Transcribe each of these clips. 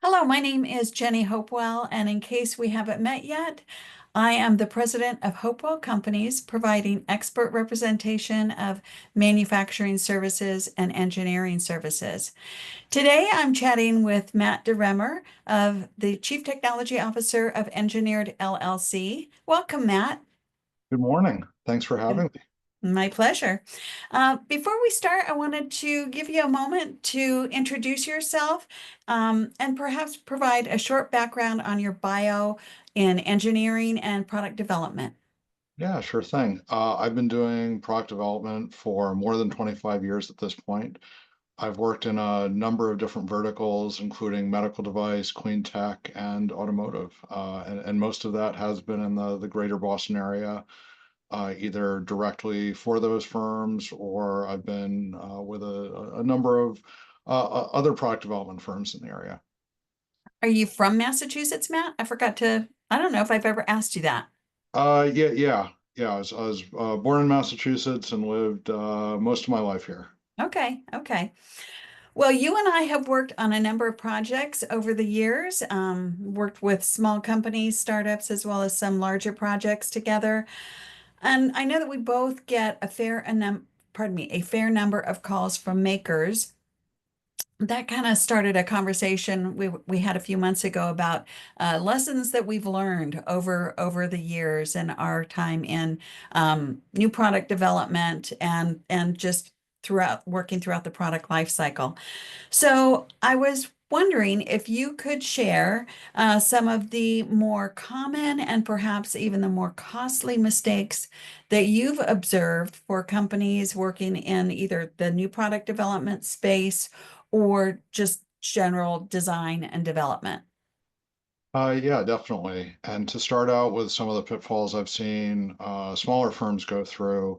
Hello, my name is Jenny Hopewell, and in case we haven't met yet, I am the president of Hopewell Companies, providing expert representation of manufacturing services and engineering services. Today, I'm chatting with Matt DeRemer, of the Chief Technology Officer of Engineered LLC. Welcome, Matt. Good morning. Thanks for having me. My pleasure. Before we start, I wanted to give you a moment to introduce yourself and perhaps provide a short background on your bio in engineering and product development. Yeah, sure thing. I've been doing product development for more than 25 years at this point. I've worked in a number of different verticals, including medical device, clean tech, and automotive. And most of that has been in the greater Boston area, either directly for those firms or I've been with a number of other product development firms in the area. Are you from Massachusetts, Matt? I don't know if I've ever asked you that. Yeah. I was born in Massachusetts and lived most of my life here. Okay, okay. Well, you and I have worked on a number of projects over the years, worked with small companies, startups, as well as some larger projects together. And I know that we both get a fair number of calls from makers. That kind of started a conversation we had a few months ago about lessons that we've learned over the years and our time in new product development and just throughout working throughout the product life cycle. So I was wondering if you could share some of the more common and perhaps even the more costly mistakes that you've observed for companies working in either the new product development space or just general design and development. Yeah, definitely. And to start out with some of the pitfalls I've seen smaller firms go through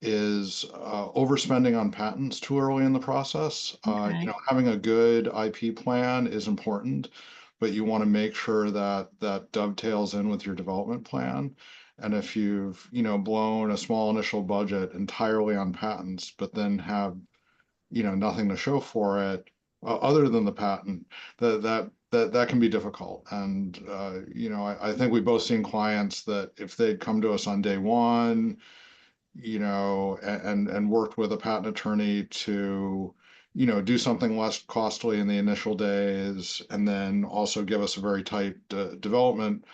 is overspending on patents too early in the process. Okay. Having a good IP plan is important, but you want to make sure that that dovetails in with your development plan. And if you've, blown a small initial budget entirely on patents, but then have, nothing to show for it other than the patent, that can be difficult. And I think we've both seen clients that if they'd come to us on day one, and worked with a patent attorney to, do something less costly in the initial days, and then also give us a very tight development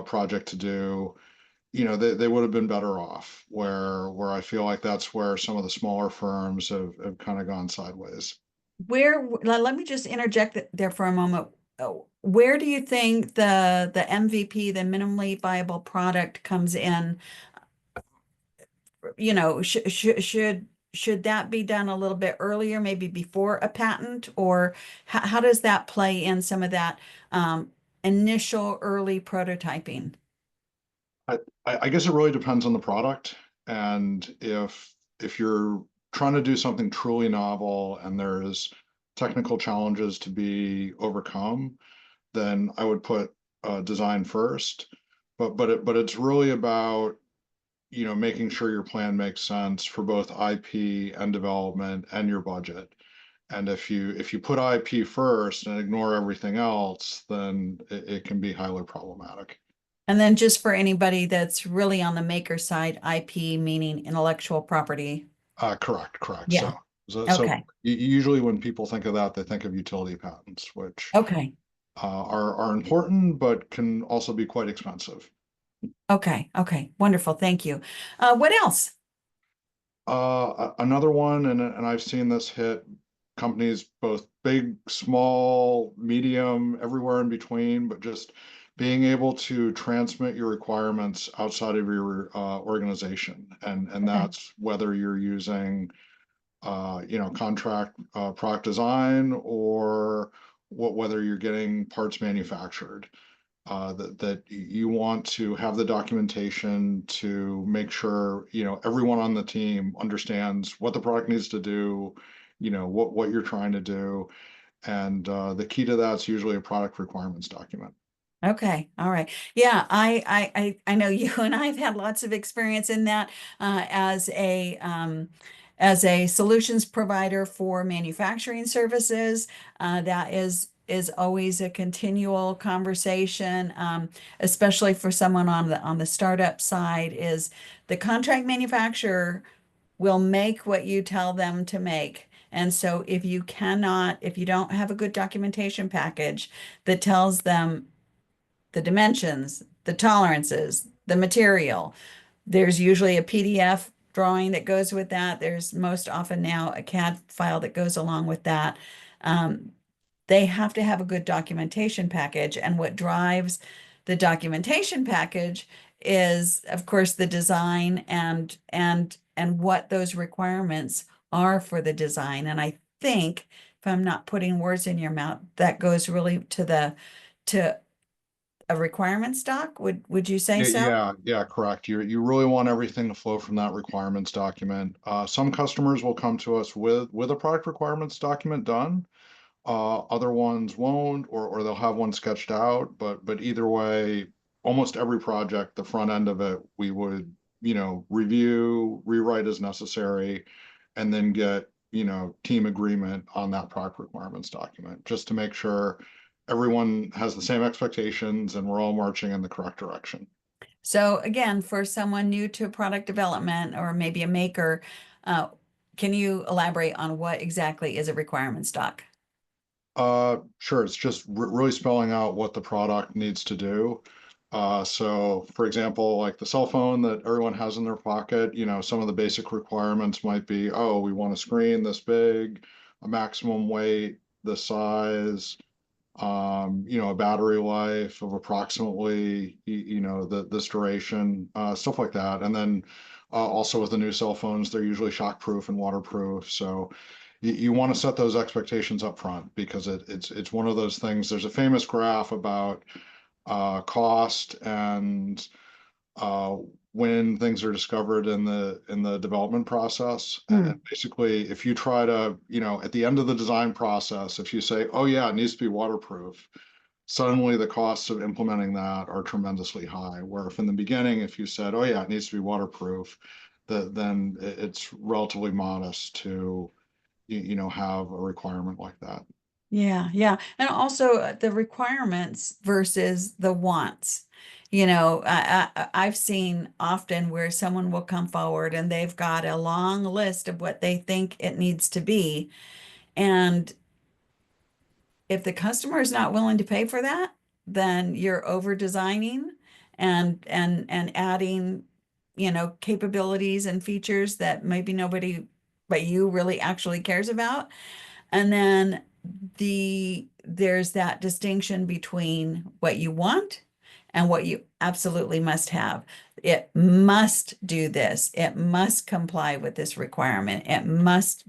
project to do, they would have been better off. Where I feel like that's where some of the smaller firms have kind of gone sideways. Let me just interject there for a moment. Where do you think the MVP, the minimally viable product, comes in? Should that be done a little bit earlier, maybe before a patent, or how does that play in some of that initial early prototyping? I, I guess it really depends on the product, and if you're trying to do something truly novel and there's technical challenges to be overcome, then I would put design first. But it's really about making sure your plan makes sense for both IP and development and your budget. And if you put IP first and ignore everything else, then it can be highly problematic. And then just for anybody that's really on the maker side, IP meaning intellectual property. Correct. Yeah. So Okay. usually when people think of that, they think of utility patents, which Okay. are important but can also be quite expensive. Okay. Okay. Wonderful. Thank you. What else? Another one, and I've seen this hit companies both big, small, medium, everywhere in between, but just being able to transmit your requirements outside of your organization, and Okay. that's whether you're using contract product design or whether you're getting parts manufactured. That you want to have the documentation to make sure everyone on the team understands what the product needs to do, what you're trying to do, and the key to that's usually a product requirements document. Okay. All right. Yeah, I know you and I have had lots of experience in that as as a solutions provider for manufacturing services, that is always a continual conversation, especially for someone on the startup side, is the contract manufacturer will make what you tell them to make. And so if you don't have a good documentation package that tells them the dimensions, the tolerances, the material, there's usually a PDF drawing that goes with that. There's most often now a CAD file that goes along with that. Um, they have to have a good documentation package. And what drives the documentation package is, of course, the design and what those requirements are for the design. And I think, if I'm not putting words in your mouth, that goes really to a requirements doc. Would you say Yeah, so? yeah, correct. You really want everything to flow from that requirements document. Some customers will come to us with a product requirements document done. Other ones won't, or they'll have one sketched out. But either way, almost every project, the front end of it, we would, review, rewrite as necessary, and then get, team agreement on that product requirements document, just to make sure everyone has the same expectations and we're all marching in the correct direction. So again, for someone new to product development or maybe a maker, uh, can you elaborate on what exactly is a requirements doc? Sure. It's just really spelling out what the product needs to do. So for example, like the cell phone that everyone has in their pocket, some of the basic requirements might be, oh, we want a screen this big, a maximum weight, this size, a battery life of approximately, this duration, stuff like that. And then also with the new cell phones, they're usually shockproof and waterproof. So you want to set those expectations up front because it's one of those things. There's a famous graph about cost and uh, when things are discovered in the development process. And Hmm. basically, if you try to, at the end of the design process, if you say, "Oh yeah, it needs to be waterproof," suddenly the costs of implementing that are tremendously high. Where if in the beginning, if you said, "Oh yeah, it needs to be waterproof," then it's relatively modest to have a requirement like that. Yeah, yeah. And also the requirements versus the wants. I've seen often where someone will come forward and they've got a long list of what they think it needs to be. And if the customer is not willing to pay for that, then you're over designing and adding, capabilities and features that maybe nobody but you really actually cares about. And then there's that distinction between what you want and what you absolutely must have. It must do this. It must comply with this requirement. It must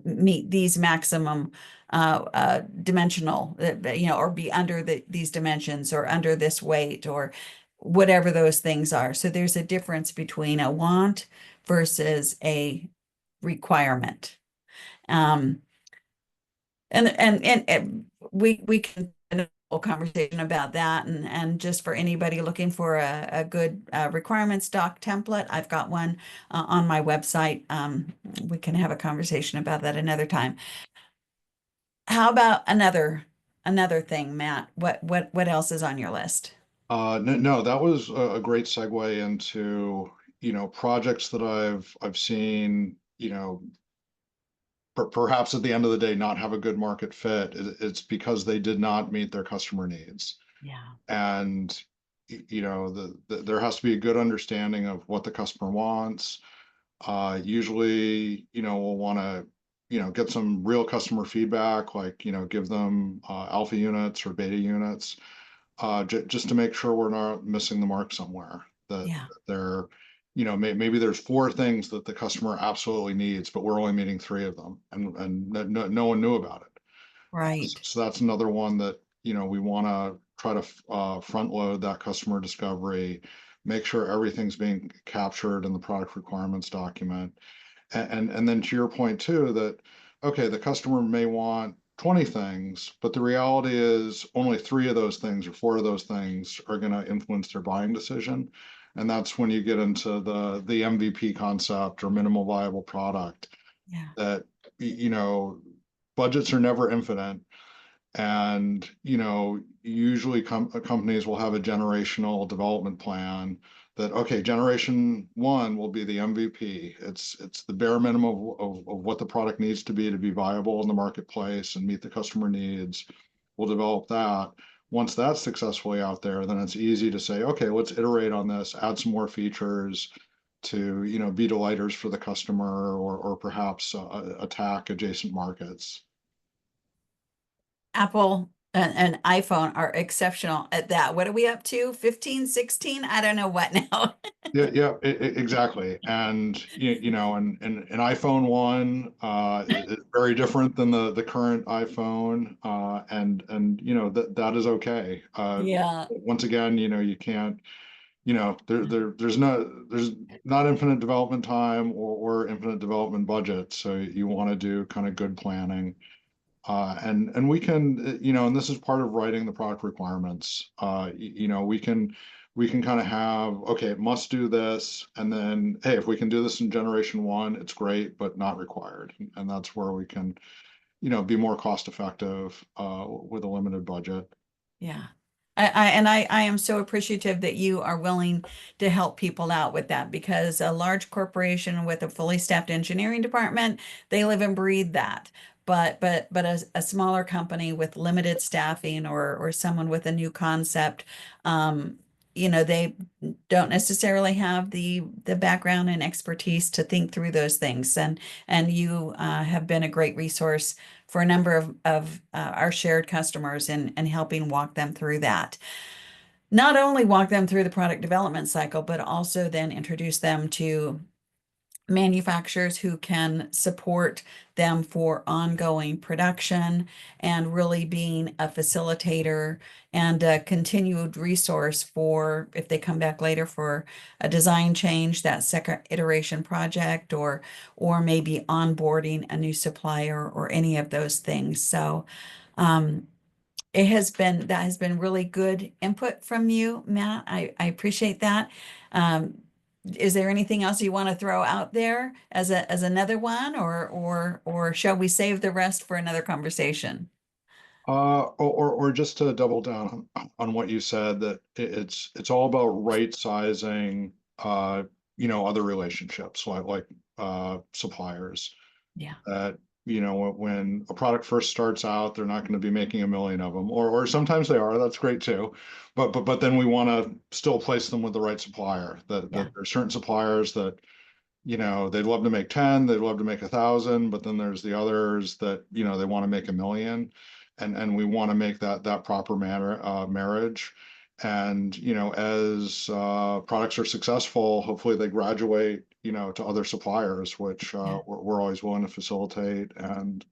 meet these maximum dimensional, or be under these dimensions or under this weight or whatever those things are. So there's a difference between a want versus a requirement. Um, and we can have a whole conversation about that. And just for anybody looking for a good requirements doc template, I've got one on my website. We can have a conversation about that another time. How about another thing, Matt? What else is on your list? No, no, that was a great segue into, projects that I've seen, perhaps at the end of the day not have a good market fit. It's because they did not meet their customer needs. Yeah. And there has to be a good understanding of what the customer wants. Usually, we'll want to, get some real customer feedback, like, give them alpha units or beta units, just to make sure we're not missing the mark somewhere. Yeah. That they're, maybe there's four things that the customer absolutely needs, but we're only meeting three of them, and no one knew about it. Right. So that's another one that, we want to try to front load that customer discovery, make sure everything's being captured in the product requirements document. And then to your point too, that, okay, the customer may want 20 things, but the reality is only three of those things or four of those things are going to influence their buying decision. And that's when you get into the MVP concept or minimal viable product. Yeah. that, you know, budgets are never infinite. And, usually companies will have a generational development plan that, okay, generation one will be the MVP. It's the bare minimum of what the product needs to be viable in the marketplace and meet the customer needs. We'll develop that. Once that's successfully out there, then it's easy to say, okay, let's iterate on this, add some more features to, be delighters for the customer, or perhaps attack adjacent markets. Apple and iPhone are exceptional at that. What are we up to? 15, 16? I don't know what now. Yeah, yeah, exactly. And and an iPhone one is very different than the current iPhone, and that is okay. Yeah. Once again, you can't, there's not infinite development time, or infinite development budget. So you want to do kind of good planning. And we can, and this is part of writing the product requirements. We can kind of have, okay, it must do this, and then, hey, if we can do this in generation one, it's great, but not required. And that's where we can, be more cost effective with a limited budget. Yeah. I am so appreciative that you are willing to help people out with that, because a large corporation with a fully staffed engineering department, they live and breathe that. But a smaller company with limited staffing, or someone with a new concept, um, they don't necessarily have the background and expertise to think through those things. And you have been a great resource for a number of our shared customers, and helping walk them through that. Not only walk them through the product development cycle, but also then introduce them to manufacturers who can support them for ongoing production, and really being a facilitator and a continued resource for if they come back later for a design change, that second iteration project, or maybe onboarding a new supplier, or any of those things. So um, that has been really good input from you, Matt. I appreciate that. Um, is there anything else you want to throw out there as another one, or shall we save the rest for another conversation? Or just to double down on what you said, that it's all about right sizing, other relationships, like suppliers. Yeah, That, when a product first starts out, they're not going to be making a million of them, or sometimes they are. That's great too, but then we want to still place them with the right supplier. That yeah, there's certain suppliers that, they'd love to make 10, they'd love to make 1,000, but then there's the others that, they want to make a million. And we want to make that proper marriage. And, as products are successful, hopefully they graduate, to other suppliers, which yeah, we're always willing to facilitate and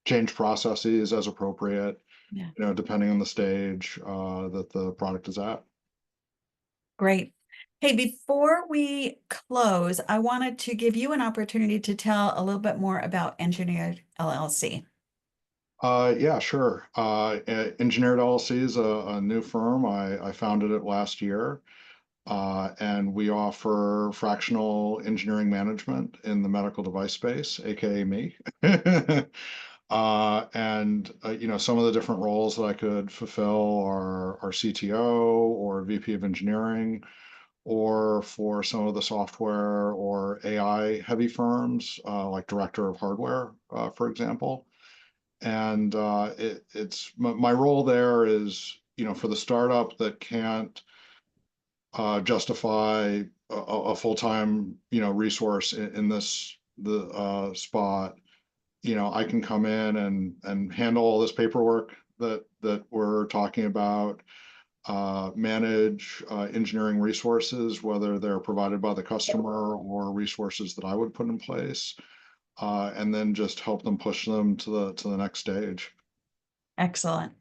change processes as appropriate, yeah. depending on the stage that the product is at. Great. Hey, before we close, I wanted to give you an opportunity to tell a little bit more about Engineered LLC. Yeah, sure. Engineered LLC is a new firm. I founded it last year, and we offer fractional engineering management in the medical device space, aka me. And some of the different roles that I could fulfill are CTO, or VP of engineering, or for some of the software or AI heavy firms, like director of hardware, for example. And it's my role there is, for the startup that can't justify a full-time, resource in the spot. I can come in and handle all this paperwork that we're talking about, manage engineering resources, whether they're provided by the customer or resources that I would put in place, and then just help them push them to the next stage. Excellent.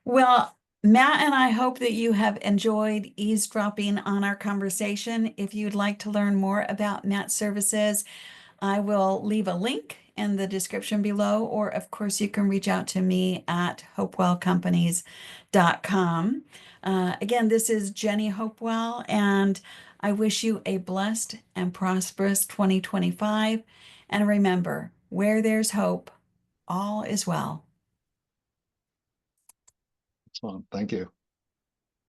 Well, Matt and I hope that you have enjoyed eavesdropping on our conversation. If you'd like to learn more about Matt's services, I will leave a link in the description below, or of course, you can reach out to me at hopewellcompanies.com. Again, this is Jenny Hopewell, and I wish you a blessed and prosperous 2025. And remember, where there's hope, all is well. Excellent. Thank you.